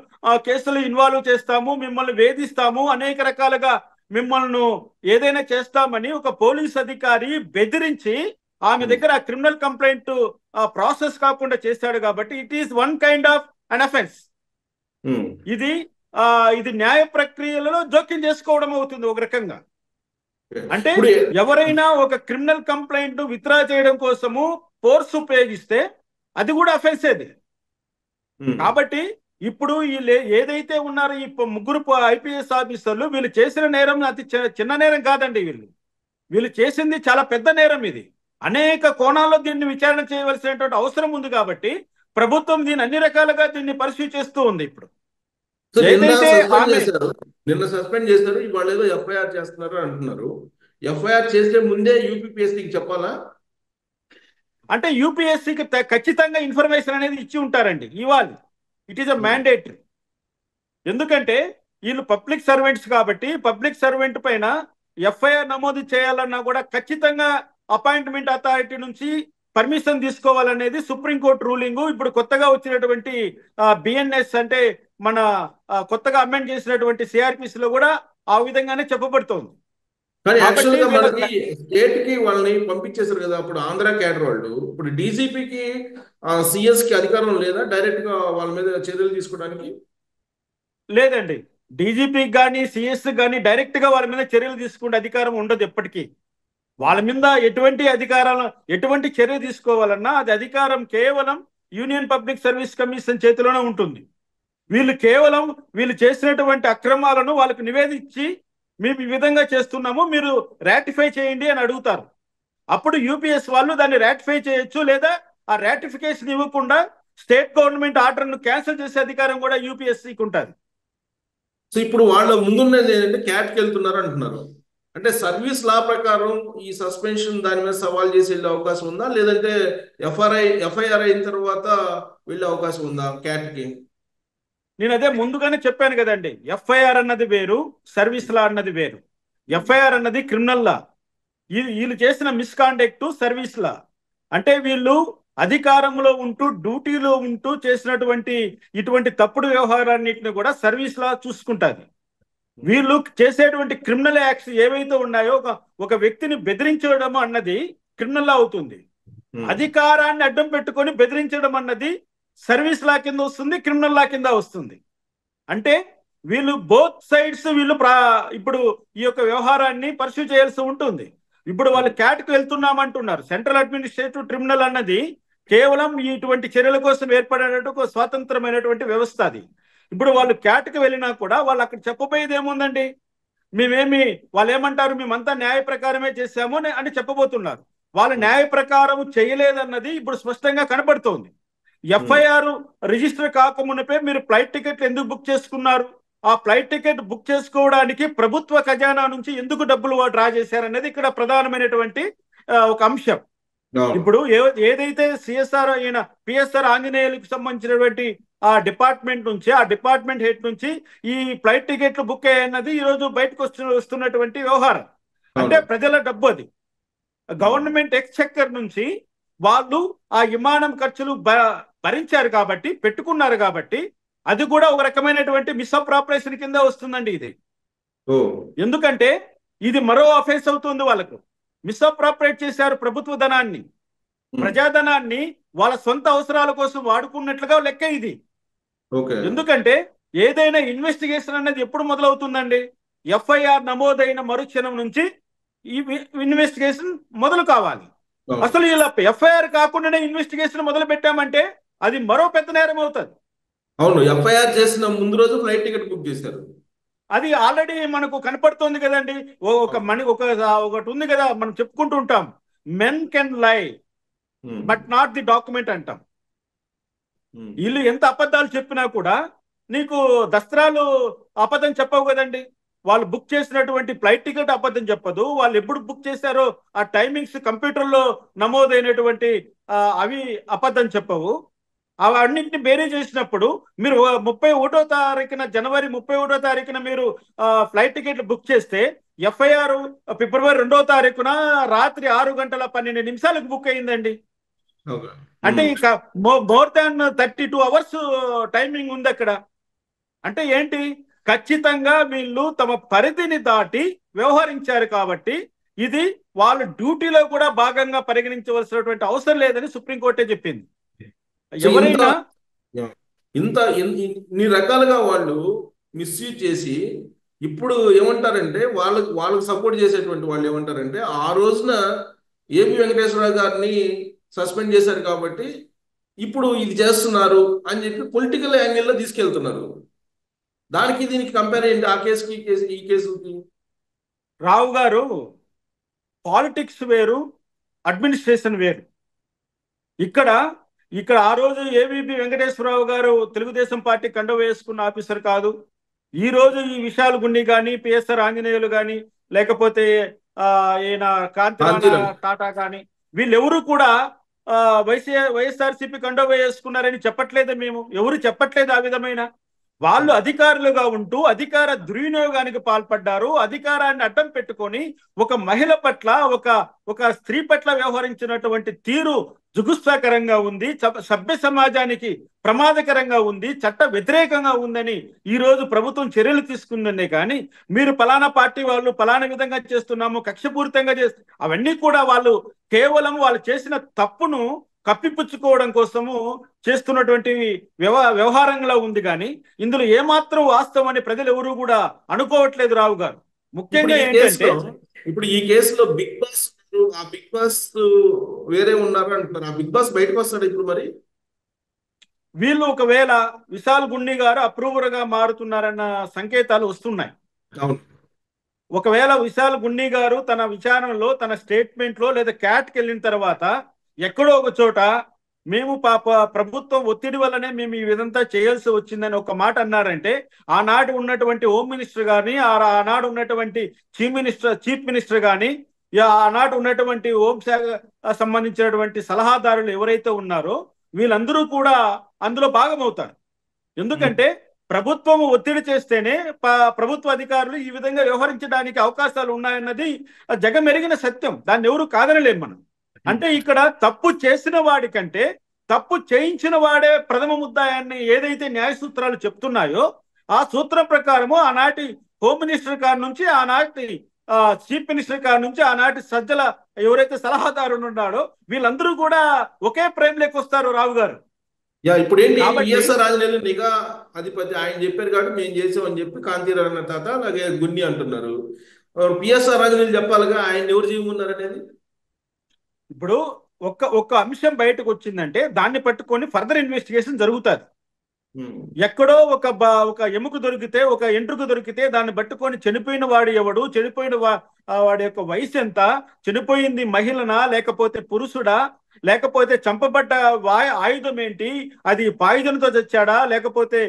కేసులు ఇన్వాల్వ్ చేస్తాము, మిమ్మల్ని వేధిస్తాము, అనేక రకాలుగా మిమ్మల్ని ఏదైనా చేస్తామని ఒక పోలీస్ అధికారి బెదిరించి ఆమె దగ్గర ఆ క్రిమినల్ కంప్లైంట్ ప్రాసెస్ కాకుండా చేశాడు కాబట్టి it is one kind of an offence. ఇది న్యాయ ప్రక్రియలలో జోక్యం చేసుకోవడం అవుతుంది ఒక రకంగా. అంటే ఎవరైనా ఒక క్రిమినల్ కంప్లైంట్ విత్డ్రా చేయడం కోసము ఫోర్స్ ఉపయోగిస్తే అది కూడా అఫెన్స్ అది. కాబట్టి ఇప్పుడు వీళ్ళు ఏదైతే ఉన్నారో ఈ ముగ్గురు ఐపీఎస్ ఆఫీసర్లు వీళ్ళు చేసిన నేరం అతి చిన్న నేరం కాదండి. వీళ్ళు చేసింది చాలా పెద్ద నేరం. ఇది అనేక కోణాల్లో దీన్ని విచారణ చేయవలసినటువంటి అవసరం ఉంది కాబట్టి ప్రభుత్వం దీన్ని అన్ని రకాలుగా దీన్ని పరిశీలి చేస్తూ ఉంది. ఇప్పుడు నిన్న సస్పెండ్ చేశారు, ఇవాళ ఏదో ఎఫ్ఐఆర్ చేస్తున్నారు అంటున్నారు. ఎఫ్ఐఆర్ చేసే ముందే యూపీఎస్సీకి చెప్పాలా? అంటే యూపీఎస్సీకి ఖచ్చితంగా ఇన్ఫర్మేషన్ అనేది ఇచ్చి ఉంటారండి, ఇవ్వాలి. It is a mandatory. ఎందుకంటే వీళ్ళు పబ్లిక్ సర్వెంట్స్ కాబట్టి పబ్లిక్ సర్వెంట్ పైన ఎఫ్ఐఆర్ నమోదు చేయాలన్నా కూడా ఖచ్చితంగా అపాయింట్మెంట్ అథారిటీ నుంచి పర్మిషన్ తీసుకోవాలనేది సుప్రీంకోర్టు రూలింగ్. ఇప్పుడు కొత్తగా వచ్చినటువంటి బిఎన్ఎస్ అంటే మన కొత్తగా అమెండ్ చేసినటువంటి సిఆర్పిసి లో కూడా ఆ విధంగానే చెప్పబడుతోంది. కానీ యాక్చువల్ కాబట్టి గా వీళ్ళకి మనకి స్టేట్ కి వాళ్ళని పంపించేశారు కదా, అప్పుడు ఆంధ్ర క్యాడర్ వాళ్ళు. ఇప్పుడు డీజీపీకి సిఎస్ కి అధికారం లేదా డైరెక్ట్ గా వాళ్ళ మీద చర్యలు తీసుకోవడానికి? లేదండి, డీజీపీకి కానీ సిఎస్ కానీ డైరెక్ట్ గా వాళ్ళ మీద చర్యలు తీసుకునే అధికారం ఉండదు ఎప్పటికీ. వాళ్ళ మీద ఎటువంటి అధికారాలు, ఎటువంటి చర్య తీసుకోవాలన్నా అది అధికారం కేవలం యూనియన్ పబ్లిక్ సర్వీస్ కమిషన్ చేతిలోనే ఉంటుంది. వీళ్ళు కేవలం వీళ్ళు చేసినటువంటి అక్రమాలను వాళ్ళకు నివేదించి మేము ఈ విధంగా చేస్తున్నాము, మీరు రాటిఫై చేయండి అని అడుగుతారు. అప్పుడు యూపీఎస్ వాళ్ళు దాన్ని రాటిఫై చేయొచ్చు, లేదా ఆ రాటిఫికేషన్ ఇవ్వకుండా స్టేట్ గవర్నమెంట్ ఆర్డర్ను క్యాన్సిల్ చేసే అధికారం కూడా యూపీఎస్సీకి ఉంటుంది. సో ఇప్పుడు వాళ్ళ ముందున్నది ఏంటంటే క్యాట్కి వెళ్తున్నారు అంటున్నారు. అంటే సర్వీస్ లా ప్రకారం ఈ సస్పెన్షన్ దాని మీద సవాల్ చేసి వెళ్ళే అవకాశం ఉందా, లేదంటే ఎఫ్ఐఆర్ అయిన తర్వాత వెళ్ళే అవకాశం ఉందా క్యాట్కి? నేను అదే ముందుగానే చెప్పాను కదండి, ఎఫ్ఐఆర్ అన్నది వేరు, సర్వీస్ లా అన్నది వేరు. ఎఫ్ఐఆర్ అన్నది క్రిమినల్ లా, వీళ్ళు చేసిన మిస్కాండక్ట్ సర్వీస్ లా. అంటే వీళ్ళు అధికారంలో ఉంటూ డ్యూటీలో ఉంటూ చేసినటువంటి ఇటువంటి తప్పుడు వ్యవహారాన్నింటిని కూడా సర్వీస్ లా చూసుకుంటుంది. వీళ్ళు చేసేటువంటి క్రిమినల్ యాక్ట్స్ ఏవైతే ఉన్నాయో ఒక వ్యక్తిని బెదిరించడం అన్నది క్రిమినల్ లా అవుతుంది. అధికారాన్ని అడ్డం పెట్టుకొని బెదిరించడం అన్నది సర్వీస్ లా కింద వస్తుంది, క్రిమినల్ లా కింద వస్తుంది. అంటే వీళ్ళు బోత్ సైడ్స్ వీళ్ళు ఇప్పుడు ఈ యొక్క వ్యవహారాన్ని పర్సూ చేయాల్సి ఉంటుంది. ఇప్పుడు వాళ్ళు క్యాట్కు వెళ్తున్నామంటున్నారు. సెంట్రల్ అడ్మినిస్ట్రేటివ్ ట్రిబ్యునల్ అన్నది కేవలం ఇటువంటి చర్యల కోసం ఏర్పడినటువంటి ఒక స్వాతంత్రమైనటువంటి వ్యవస్థ అది. ఇప్పుడు వాళ్ళు క్యాట్కి వెళ్ళినా కూడా వాళ్ళు అక్కడ చెప్పబోయేది ఏముందండి, మేమేమి, వాళ్ళు ఏమంటారు, మేమంతా న్యాయ ప్రకారమే చేశాము అని చెప్పబోతున్నారు. వాళ్ళు న్యాయ ప్రకారం చేయలేదన్నది ఇప్పుడు స్పష్టంగా కనబడుతోంది. ఎఫ్ఐఆర్ రిజిస్టర్ కాకమునిపే మీరు ఫ్లైట్ టికెట్లు ఎందుకు బుక్ చేసుకున్నారు, ఆ ఫ్లైట్ టికెట్ బుక్ చేసుకోవడానికి ప్రభుత్వ ఖజానా నుంచి ఎందుకు డబ్బులు డ్రా చేశారనేది ఇక్కడ ప్రధానమైనటువంటి ఒక అంశం. ఇప్పుడు ఏదైతే సిఎస్ఆర్ అయిన పిఎస్ఆర్ ఆంజనేయులకు సంబంధించినటువంటి ఆ డిపార్ట్మెంట్ నుంచి, ఆ డిపార్ట్మెంట్ హెడ్ నుంచి ఈ ఫ్లైట్ టికెట్లు బుక్ అయ్యన్నది ఈ రోజు బయటకు వస్తున్నటువంటి వ్యవహారం. అంటే ప్రజల డబ్బు అది. గవర్నమెంట్ ఎక్స్చెక్కర్ నుంచి వాళ్ళు ఆ విమానం ఖర్చులు భరించారు కాబట్టి, పెట్టుకున్నారు కాబట్టి అది కూడా ఒక రకమైనటువంటి మిస్అప్రాపరేషన్ కింద వస్తుందండి ఇది. ఎందుకంటే ఇది మరో అఫెన్స్ అవుతుంది వాళ్ళకు. మిస్అప్రాపరేట్ చేశారు ప్రభుత్వ ధనాన్ని, ప్రజాధనాన్ని వాళ్ళ సొంత అవసరాల కోసం వాడుకున్నట్లుగా లెక్క ఇది. ఎందుకంటే ఏదైనా ఇన్వెస్టిగేషన్ అనేది ఎప్పుడు మొదలవుతుందండి, ఎఫ్ఐఆర్ నమోదైన మరుక్షణం నుంచి ఈ ఇన్వెస్టిగేషన్ మొదలు కావాలి. అసలు ఇలా ఎఫ్ఐఆర్ కాకుండానే ఇన్వెస్టిగేషన్ మొదలు పెట్టామంటే అది మరో పెద్ద నేరం అవుతుంది. అవును, ఎఫ్ఐఆర్ చేసిన ముందు రోజు ఫ్లైట్ టికెట్ బుక్ చేశారు. అది ఆల్రెడీ మనకు కనపడుతోంది కదండి. ఒకటి ఉంది కదా, మనం చెప్పుకుంటూ ఉంటాం, మెన్ కెన్ లై బట్ నాట్ ది డాక్యుమెంట్ అంటాం. వీళ్ళు ఎంత అబద్ధాలు చెప్పినా కూడా నీకు దస్త్రాలు అబద్ధం చెప్పవు కదండి. వాళ్ళు బుక్ చేసినటువంటి ఫ్లైట్ టికెట్ అబద్ధం చెప్పదు, వాళ్ళు ఎప్పుడు బుక్ చేశారో ఆ టైమింగ్స్ కంప్యూటర్లో నమోదైనటువంటి అవి అబద్ధం చెప్పవు. అవన్నింటిని బేరీ చేసినప్పుడు మీరు 31వ తారీఖున, జనవరి 31వ తారీఖున మీరు ఫ్లైట్ టికెట్లు బుక్ చేస్తే ఎఫ్ఐఆర్ ఫిబ్రవరి 2వ తారీఖున రాత్రి 6:12 బుక్ అయిందండి. అంటే ఇక మోర్ దాన్ 32 అవర్స్ టైమింగ్ ఉంది అక్కడ. అంటే ఏంటి, ఖచ్చితంగా వీళ్ళు తమ పరిధిని దాటి వ్యవహరించారు కాబట్టి ఇది వాళ్ళు డ్యూటీలో కూడా భాగంగా పరిగణించవలసినటువంటి అవసరం లేదని సుప్రీంకోర్టే చెప్పింది. ఎవరైనా ఇన్ని రకాలుగా వాళ్ళు మిస్యూజ్ చేసి ఇప్పుడు ఏమంటారంటే వాళ్ళకు సపోర్ట్ చేసేటువంటి వాళ్ళు ఏమంటారంటే, ఆ రోజున ఏపీ వెంకటేశ్వరరావు గారిని సస్పెండ్ చేశారు కాబట్టి ఇప్పుడు ఇది చేస్తున్నారు అని చెప్పి పొలిటికల్ యాంగిల్లో తీసుకెళ్తున్నారు. దానికి దీనికి కంపేర్ ఏంటి, ఆ కేసుకి ఈ కేసుకి? రావు గారు, పాలిటిక్స్ వేరు, అడ్మినిస్ట్రేషన్ వేరు. ఇక్కడ ఆ రోజు ఏబీపీ వెంకటేశ్వరరావు గారు తెలుగుదేశం పార్టీ కండువా వేసుకున్న ఆఫీసర్ కాదు. ఈ రోజు ఈ విషయాలు గుండి కానీ, పిఎస్ఆర్ ఆంజనేయులు కానీ, లేకపోతే ఈయన కాంతిరాణ టాటా కానీ, వీళ్ళెవరు కూడా వైఎస్ఆర్సీపీ కండువా వేసుకున్నారని చెప్పట్లేదు. మేము ఎవరు చెప్పట్లేదు ఆ విధమైన. వాళ్ళు అధికారులుగా ఉంటూ అధికార దుర్వినియోగానికి పాల్పడ్డారు. అధికారాన్ని అడ్డం పెట్టుకొని ఒక మహిళ పట్ల, ఒక ఒక స్త్రీ పట్ల వ్యవహరించినటువంటి తీరు జుగుప్సాకరంగా ఉంది, సభ్య సమాజానికి ప్రమాదకరంగా ఉంది, చట్ట వ్యతిరేకంగా ఉందని ఈ రోజు ప్రభుత్వం చర్యలు తీసుకుందనే కానీ మీరు పలానా పార్టీ వాళ్ళు పలానా విధంగా చేస్తున్నాము, కక్షపూరితంగా అవన్నీ కూడా వాళ్ళు కేవలం వాళ్ళు చేసిన తప్పును కప్పిపుచ్చుకోవడం కోసము చేస్తున్నటువంటి వ్యవహారంగా ఉంది. కానీ ఇందులో ఏమాత్రం వాస్తవం అని ప్రజలు ఎవరు కూడా అనుకోవట్లేదు రావు గారు. ముఖ్యంగా ఏంటంటే ఇప్పుడు ఈ కేసులో బిగ్ బాస్, ఆ బిగ్ బాస్ వేరే ఉన్నారు అంటున్నారు. ఆ బిగ్ బాస్ బయటకు వస్తాడు ఇప్పుడు మరి? వీళ్ళు ఒకవేళ విశాల్ గుండి గారు అప్రూవర్ గా మారుతున్నారన్న సంకేతాలు వస్తున్నాయి. అవును. ఒకవేళ విశాల్ గుండి గారు తన విచారణలో, తన స్టేట్మెంట్ లో లేదా క్యాట్కి వెళ్ళిన తర్వాత ఎక్కడో ఒక చోట మేము ప్రభుత్వం ఒత్తిడి వల్లనే మేము ఈ విధంగా చేయాల్సి వచ్చిందని ఒక మాట అన్నారంటే, ఆనాడు ఉన్నటువంటి హోమ్ మినిస్టర్ కానీ, ఆనాడు ఉన్నటువంటి చీఫ్ మినిస్టర్ కానీ, ఆనాడు ఉన్నటువంటి హోంశాఖ సంబంధించినటువంటి సలహాదారులు ఎవరైతే ఉన్నారో వీళ్ళందరూ కూడా అందులో భాగమవుతారు. ఎందుకంటే ప్రభుత్వం ఒత్తిడి చేస్తేనే ప్రభుత్వ అధికారులు ఈ విధంగా వ్యవహరించడానికి అవకాశాలు ఉన్నాయన్నది జగమెరిగిన సత్యం. దాన్ని ఎవరు కాదనలేం మనం. అంటే ఇక్కడ తప్పు చేసిన వాడి కంటే తప్పు చేయించిన వాడే ప్రథమ ముద్దాయాన్ని ఏదైతే న్యాయ సూత్రాలు చెప్తున్నాయో ఆ సూత్రం ప్రకారము ఆనాటి హోమ్ మినిస్టర్ గారి నుంచి, ఆనాటి చీఫ్ మినిస్టర్ గారి నుంచి, ఆనాటి సజ్జల ఎవరైతే సలహాదారులు ఉన్నాడో వీళ్ళందరూ కూడా ఒకే ప్రేమలోకి వస్తారు రావు గారు. ఇప్పుడు ఏంటి, పిఎస్ఆర్ ఆంజనేయులు నిఘా అధిపతి ఆయన చెప్పారు కాబట్టి మేము చేసామని చెప్పి కాంతిరాణ తాత అలాగే గున్ని అంటున్నారు. పిఎస్ఆర్ ఆంజనేయులు చెప్పాలిగా ఆయన ఎవరు చేయమన్నారు అనేది. ఇప్పుడు ఒక్క అంశం బయటకు వచ్చిందంటే దాన్ని పట్టుకొని ఫర్దర్ ఇన్వెస్టిగేషన్ జరుగుతుంది. ఎక్కడో ఒక ఎముక దొరికితే, ఒక ఎంట్రుక దొరికితే దాన్ని పట్టుకొని చనిపోయిన వాడు ఎవడు, చనిపోయిన వాడి యొక్క వయసు ఎంత, చనిపోయింది మహిళనా లేకపోతే పురుషుడా, లేకపోతే చంపబడ్డ ఆయుధం ఏంటి, అది పాయిజన్తో చచ్చాడా లేకపోతే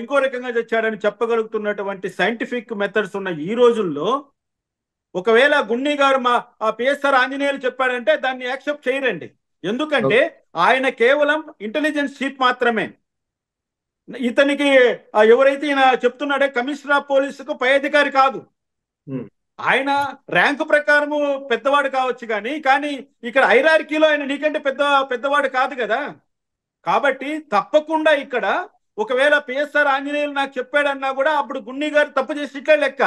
ఇంకో రకంగా చచ్చాడని చెప్పగలుగుతున్నటువంటి సైంటిఫిక్ మెథడ్స్ ఉన్న ఈ రోజుల్లో ఒకవేళ గున్ని గారు మా పిఎస్ఆర్ ఆంజనేయులు చెప్పాడంటే దాన్ని యాక్సెప్ట్ చేయరండి. ఎందుకంటే ఆయన కేవలం ఇంటెలిజెన్స్ చీఫ్ మాత్రమే. ఇతనికి ఎవరైతే ఈయన చెప్తున్నాడే కమిషనర్ ఆఫ్ పోలీసుకు పై అధికారి కాదు. ఆయన ర్యాంకు ప్రకారము పెద్దవాడు కావచ్చు కానీ ఇక్కడ హైరార్కీలో ఆయన నీకంటే పెద్దవాడు కాదు కదా. కాబట్టి తప్పకుండా ఇక్కడ ఒకవేళ పిఎస్ఆర్ ఆంజనేయులు నాకు చెప్పాడన్నా కూడా అప్పుడు గున్ని గారు తప్పు చేసినట్లే లెక్క,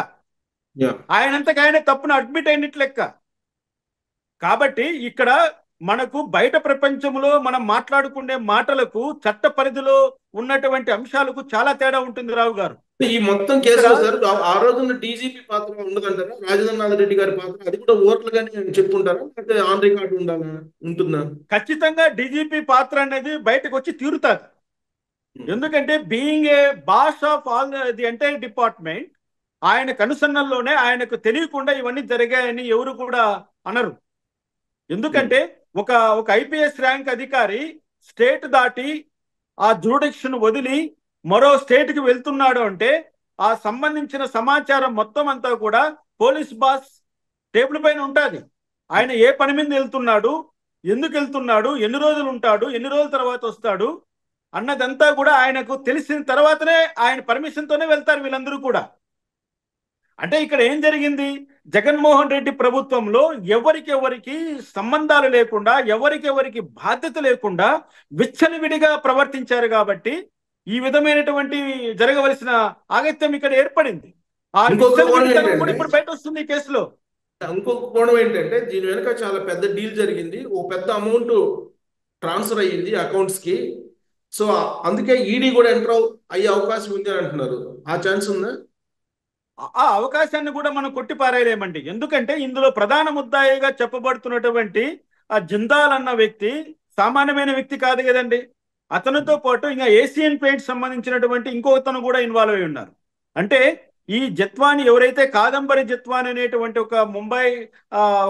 ఆయనంతకు ఆయన తప్పును అడ్మిట్ అయినట్లు లెక్క. కాబట్టి ఇక్కడ మనకు బయట ప్రపంచంలో మనం మాట్లాడుకునే మాటలకు చట్ట పరిధిలో ఉన్నటువంటి అంశాలకు చాలా తేడా ఉంటుంది రావు గారు. ఈ మొత్తం కేసులో సార్ ఆ రోజున డీజీపీ పాత్ర ఉండదంటారా? రాజేంద్రనాథ్ రెడ్డి గారి పాత్ర అది కూడా ఓట్లుగానే చెప్పుకుంటారా, అంటే ఆన్ రికార్డు ఉంటుందా? ఖచ్చితంగా డీజీపీ పాత్ర అనేది బయటకు వచ్చి తీరుతారు. ఎందుకంటే being a boss of all the entire department, ఆయన కనుసన్నల్లోనే ఆయనకు తెలియకుండా ఇవన్నీ జరిగాయని ఎవరు కూడా అనరు. ఎందుకంటే ఒక ఐపీఎస్ ర్యాంక్ అధికారి స్టేట్ దాటి ఆ జ్యూరిడిక్షన్ వదిలి మరో స్టేట్కి వెళ్తున్నాడు అంటే ఆ సంబంధించిన సమాచారం మొత్తం అంతా కూడా పోలీస్ బాస్ టేబుల్ పైన ఉంటుంది. ఆయన ఏ పని మీద వెళ్తున్నాడు, ఎందుకు వెళ్తున్నాడు, ఎన్ని రోజులు ఉంటాడు, ఎన్ని రోజుల తర్వాత వస్తాడు అన్నదంతా కూడా ఆయనకు తెలిసిన తర్వాతనే ఆయన పర్మిషన్తోనే వెళ్తారు వీళ్ళందరూ కూడా. అంటే ఇక్కడ ఏం జరిగింది, జగన్మోహన్ రెడ్డి ప్రభుత్వంలో ఎవరికి సంబంధాలు లేకుండా, ఎవరికి బాధ్యత లేకుండా విచ్చలవిడిగా ప్రవర్తించారు కాబట్టి ఈ విధమైనటువంటి జరగవలసిన ఆగత్యం ఇక్కడ ఏర్పడింది. ఆ కూడా ఇప్పుడు బయట వస్తుంది ఈ కేసులో. ఇంకొక కోణం ఏంటంటే దీని వెనుక చాలా పెద్ద డీల్ జరిగింది, ఓ పెద్ద అమౌంట్ ట్రాన్స్ఫర్ అయ్యింది అకౌంట్స్ కి. సో అందుకే ఈడీ కూడా ఎంటర్ అయ్యే అవకాశం ఉంది అని అంటున్నారు. ఆ ఛాన్స్ ఉందా? ఆ అవకాశాన్ని కూడా మనం కొట్టిపారేయలేమండి. ఎందుకంటే ఇందులో ప్రధాన ముద్దాయిగా చెప్పబడుతున్నటువంటి ఆ జిందాల్ అన్న వ్యక్తి సామాన్యమైన వ్యక్తి కాదు కదండి. అతనితో పాటు ఇంకా ఏషియన్ పెయింట్ సంబంధించినటువంటి ఇంకొకతను కూడా ఇన్వాల్వ్ అయి ఉన్నారు. అంటే ఈ జత్వాని ఎవరైతే కాదంబరి జత్వాని అనేటువంటి ఒక ముంబై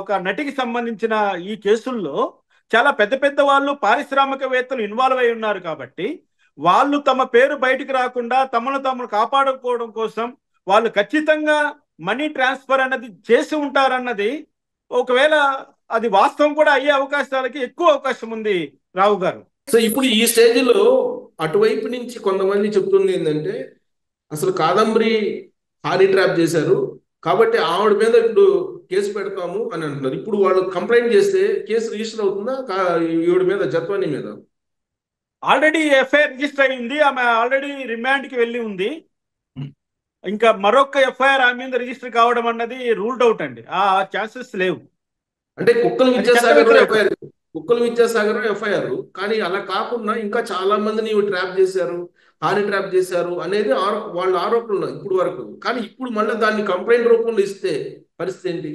ఒక నటికి సంబంధించిన ఈ కేసుల్లో చాలా పెద్ద వాళ్ళు పారిశ్రామికవేత్తలు ఇన్వాల్వ్ అయి ఉన్నారు. కాబట్టి వాళ్ళు తమ పేరు బయటికి రాకుండా తమను కాపాడుకోవడం కోసం వాళ్ళు ఖచ్చితంగా మనీ ట్రాన్స్ఫర్ అన్నది చేసి ఉంటారన్నది ఒకవేళ అది వాస్తవం కూడా అయ్యే అవకాశాలకి ఎక్కువ అవకాశం ఉంది రావు గారు. సో ఇప్పుడు ఈ స్టేజ్ లో అటువైపు నుంచి కొంతమంది చెప్తుంది ఏంటంటే అసలు కాదంబరి హానీ ట్రాప్ చేశారు కాబట్టి ఆవిడ మీద ఇప్పుడు కేసు పెడతాము అని అంటున్నారు. ఇప్పుడు వాళ్ళు కంప్లైంట్ చేస్తే కేసు రిజిస్టర్ అవుతుందా ఈవిడ మీద, జత్వాని మీద? ఆల్రెడీ ఎఫ్ఐఆర్ రిజిస్టర్ అయింది, ఆమె ఆల్రెడీ రిమాండ్కి వెళ్ళి ఉంది. ఇంకా మరొక ఎఫ్ఐఆర్ ఆమె మీద రిజిస్టర్ కావడం అన్నది రూల్డ్ అవుట్ అండి, ఆ ఛాన్సెస్ లేవు. అంటే కుక్కల అది చట్ట విద్యాసాగర్ వ్యతిరేకం. ఎఫ్ఐఆర్, కుక్కల విద్యాసాగర్ ఎఫ్ఐఆర్, కానీ అలా కాకుండా ఇంకా చాలా మందిని ట్రాప్ చేశారు, హాని ట్రాప్ చేశారు అనేది వాళ్ళ ఆరోపణలు ఇప్పుడు వరకు. కానీ ఇప్పుడు మళ్ళీ దాన్ని కంప్లైంట్ రూపంలో ఇస్తే పరిస్థితి ఏంటి?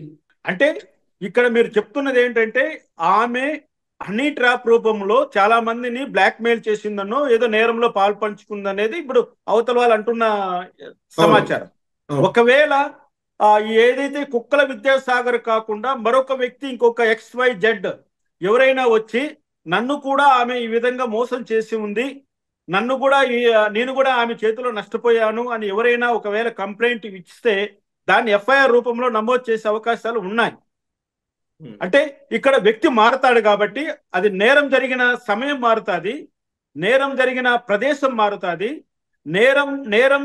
అంటే ఇక్కడ మీరు చెప్తున్నది ఏంటంటే ఆమె హనీ ట్రాప్ రూపంలో చాలా మందిని బ్లాక్ మెయిల్ చేసిందనో ఏదో నేరంలో పాల్పంచుకుందనేది ఇప్పుడు అవతల వాళ్ళు అంటున్న సమాచారం. ఒకవేళ ఏదైతే కుక్కల విద్యాసాగర్ కాకుండా మరొక వ్యక్తి, ఇంకొక XYZ ఎవరైనా వచ్చి నన్ను కూడా ఆమె ఈ విధంగా మోసం చేసి ఉంది, నన్ను కూడా నేను కూడా ఆమె చేతిలో నష్టపోయాను అని ఎవరైనా ఒకవేళ కంప్లైంట్ ఇస్తే దాన్ని ఎఫ్ఐఆర్ రూపంలో నమోదు చేసే అవకాశాలు ఉన్నాయి. అంటే ఇక్కడ వ్యక్తి మారుతాడు కాబట్టి అది నేరం జరిగిన సమయం మారుతుంది, నేరం జరిగిన ప్రదేశం మారుతుంది, నేరం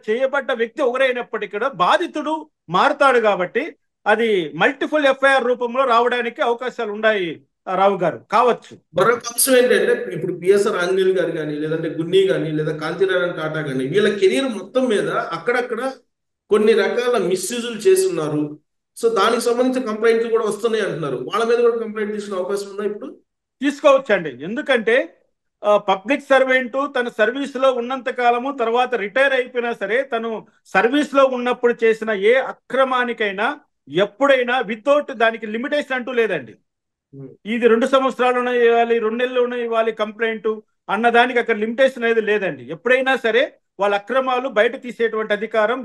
చేయబడ్డ వ్యక్తి ఒకరైనప్పటికీ కూడా బాధితుడు మారుతాడు కాబట్టి అది మల్టిపుల్ ఎఫ్ఐఆర్ రూపంలో రావడానికి అవకాశాలు ఉన్నాయి. రావు గారు కావచ్చు. మరొక అంశం ఏంటంటే ఇప్పుడు పిఎస్ఆర్ ఆంజనేయులు గారు కానీ, లేదంటే గున్ని కానీ, లేదా కాంతినారాయణ టాటా కానీ, వీళ్ళ కెరీర్ మొత్తం మీద అక్కడక్కడ కొన్ని రకాల మిస్యూజులు చేస్తున్నారు. సో దానికి సంబంధించిన కంప్లైంట్లు కూడా వస్తున్నాయి అంటున్నారు. వాళ్ళ మీద కూడా కంప్లైంట్ తీసుకునే అవకాశం ఉందా ఇప్పుడు? తీసుకోవచ్చండి. ఎందుకంటే పబ్లిక్ సర్వెంట్ తన సర్వీస్లో ఉన్నంత కాలము, తర్వాత రిటైర్ అయిపోయినా సరే తను సర్వీస్లో ఉన్నప్పుడు చేసిన ఏ అక్రమానికైనా ఎప్పుడైనా వితౌట్ దానికి లిమిటేషన్ అంటూ లేదండి. ఇది 2 సంవత్సరాలునే ఇవ్వాలి, 2 నెలలునే ఇవ్వాలి కంప్లైంట్ అన్నదానికి అక్కడ లిమిటేషన్ అనేది లేదండి. ఎప్పుడైనా సరే వాళ్ళ అక్రమాలు బయట తీసేటువంటి అధికారం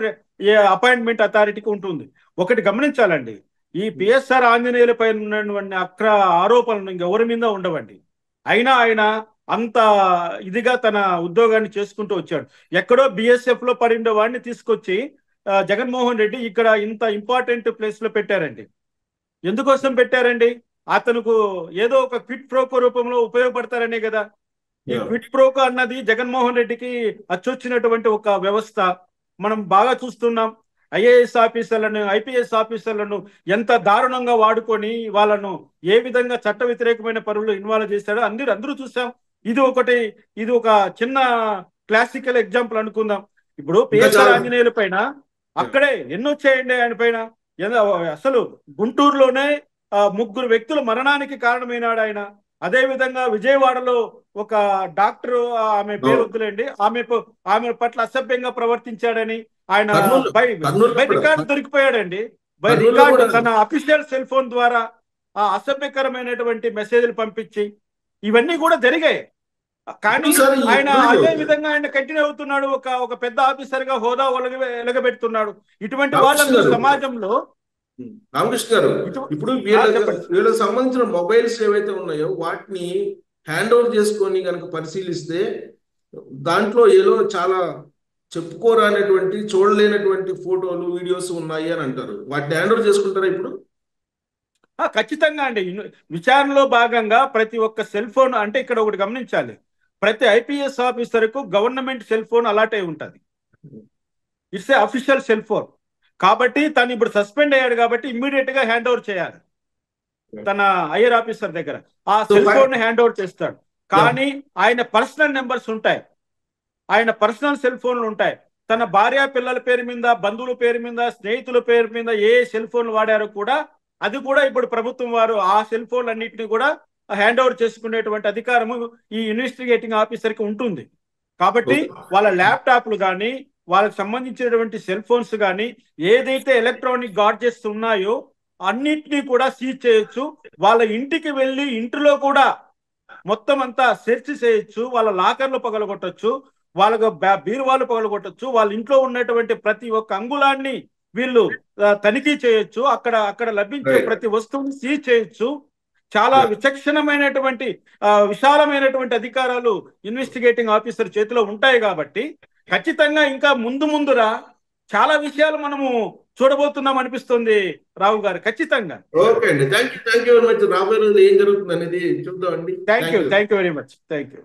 అపాయింట్మెంట్ అథారిటీకి ఉంటుంది. ఒకటి గమనించాలండి, ఈ పిఎస్ఆర్ ఆంజనేయులపై ఉన్నటువంటి ఆరోపణలు ఇంకెవరి మీద ఉండవండి. అయినా ఆయన అంత ఇదిగా తన ఉద్యోగాన్ని చేసుకుంటూ వచ్చాడు. ఎక్కడో BSF లో పడిండే వాడిని తీసుకొచ్చి జగన్మోహన్ రెడ్డి ఇక్కడ ఇంత ఇంపార్టెంట్ ప్లేస్ లో పెట్టారండి. ఎందుకోసం పెట్టారండి? అతనుకు ఏదో ఒక క్విట్ ప్రోకో రూపంలో ఉపయోగపడతారనే కదా. ఈ క్విట్ ప్రోకో అన్నది జగన్మోహన్ రెడ్డికి అచ్చొచ్చినటువంటి ఒక వ్యవస్థ. మనం బాగా చూస్తున్నాం. IAS ఆఫీసర్లను, IPS ఆఫీసర్లను ఎంత దారుణంగా వాడుకొని వాళ్ళను ఏ విధంగా చట్ట వ్యతిరేకమైన పనులు ఇన్వాల్వ్ చేశాడో అందరూ చూసాం. ఇది ఒక చిన్న క్లాసికల్ ఎగ్జాంపుల్ అనుకుందాం. ఇప్పుడు పిఎస్ఆర్ ఆంజనేయుల పైన అక్కడే ఎన్నొచ్చాయండి ఆయన పైన. అసలు గుంటూరులోనే 3 వ్యక్తుల మరణానికి కారణమైనాడు ఆయన. అదే విధంగా విజయవాడలో ఒక డాక్టర్, ఆమె పేరు వద్దులేండి, ఆమె పట్ల అసభ్యంగా ప్రవర్తించాడని ఆయన బై రికార్డు దొరికిపోయాడండి. బై రికార్డు తన అఫీషియల్ సెల్ ఫోన్ ద్వారా ఆ అసభ్యకరమైనటువంటి మెసేజ్లు పంపించి ఇవన్నీ కూడా జరిగాయి. కానీ ఆయన అదే విధంగా ఆయన కంటిన్యూ అవుతున్నాడు, ఒక పెద్ద ఆఫీసర్ గా హోదా వెలగబెడుతున్నాడు. ఇటువంటి వాళ్ళని సమాజంలో రామకృష్ణ గారు, ఇప్పుడు వీళ్ళకి సంబంధించిన మొబైల్స్ ఏవైతే ఉన్నాయో వాటిని హ్యాండ్ ఓవర్ చేసుకొని కనుక పరిశీలిస్తే దాంట్లో ఏదో చాలా చెప్పుకోరానటువంటి, చూడలేనటువంటి ఫోటోలు, వీడియోస్ ఉన్నాయి అని అంటారు. వాటిని హ్యాండ్ ఓవర్ చేసుకుంటారా ఇప్పుడు? ఖచ్చితంగా అండి. విచారణలో భాగంగా ప్రతి ఒక్క సెల్ ఫోన్, అంటే ఇక్కడ ఒకటి గమనించాలి, ప్రతి IPS ఆఫీసర్కు గవర్నమెంట్ సెల్ ఫోన్ అలాట్ అయి ఉంటుంది. It's a official cell phone కాబట్టి తను ఇప్పుడు సస్పెండ్ అయ్యాడు కాబట్టి ఇమ్మీడియట్ గా హ్యాండ్ ఓవర్ చేయాలి తన హైయర్ ఆఫీసర్ దగ్గర. ఆ సెల్ ఫోన్ హ్యాండ్ ఓవర్ చేస్తాడు. కానీ ఆయన పర్సనల్ నెంబర్స్ ఉంటాయి, ఆయన పర్సనల్ సెల్ ఫోన్లు ఉంటాయి. తన భార్య పిల్లల పేరు మీద, బంధువుల పేరు మీద, స్నేహితుల పేరు మీద ఏ సెల్ ఫోన్లు వాడారో కూడా అది కూడా ఇప్పుడు ప్రభుత్వం వారు ఆ సెల్ ఫోన్లన్నింటినీ కూడా హ్యాండ్ ఓవర్ చేసుకునేటువంటి అధికారము ఈ ఇన్వెస్టిగేటింగ్ ఆఫీసర్కి ఉంటుంది. కాబట్టి వాళ్ళ ల్యాప్టాప్లు కానీ, వాళ్ళకి సంబంధించినటువంటి సెల్ ఫోన్స్ కానీ, ఏదైతే ఎలక్ట్రానిక్ గాడ్జెట్స్ ఉన్నాయో అన్నిటినీ కూడా సీజ్ చేయొచ్చు. వాళ్ళ ఇంటికి వెళ్ళి ఇంటిలో కూడా మొత్తం అంతా సెర్చ్ చేయొచ్చు. వాళ్ళ లాకర్లు పగలగొట్టచ్చు, వాళ్ళకు బీరువాలు పగలగొట్టచ్చు, వాళ్ళ ఇంట్లో ఉన్నటువంటి ప్రతి ఒక్క అంగుళాన్ని వీళ్ళు తనిఖీ చేయొచ్చు. అక్కడ లభించే ప్రతి వస్తువుని సీజ్ చేయొచ్చు. చాలా విచక్షణమైనటువంటి విశాలమైనటువంటి అధికారాలు ఇన్వెస్టిగేటింగ్ ఆఫీసర్ చేతిలో ఉంటాయి. కాబట్టి ఖచ్చితంగా ఇంకా ముందురా చాలా విషయాలు మనము చూడబోతున్నాం అనిపిస్తుంది రావు గారు. ఖచ్చితంగా. ఓకే అండి, థ్యాంక్ యూ వెరీ మచ్. రాబోయే రోజులు ఏం జరుగుతుంది అనేది చూద్దామండి. Thank you very much. Thank you.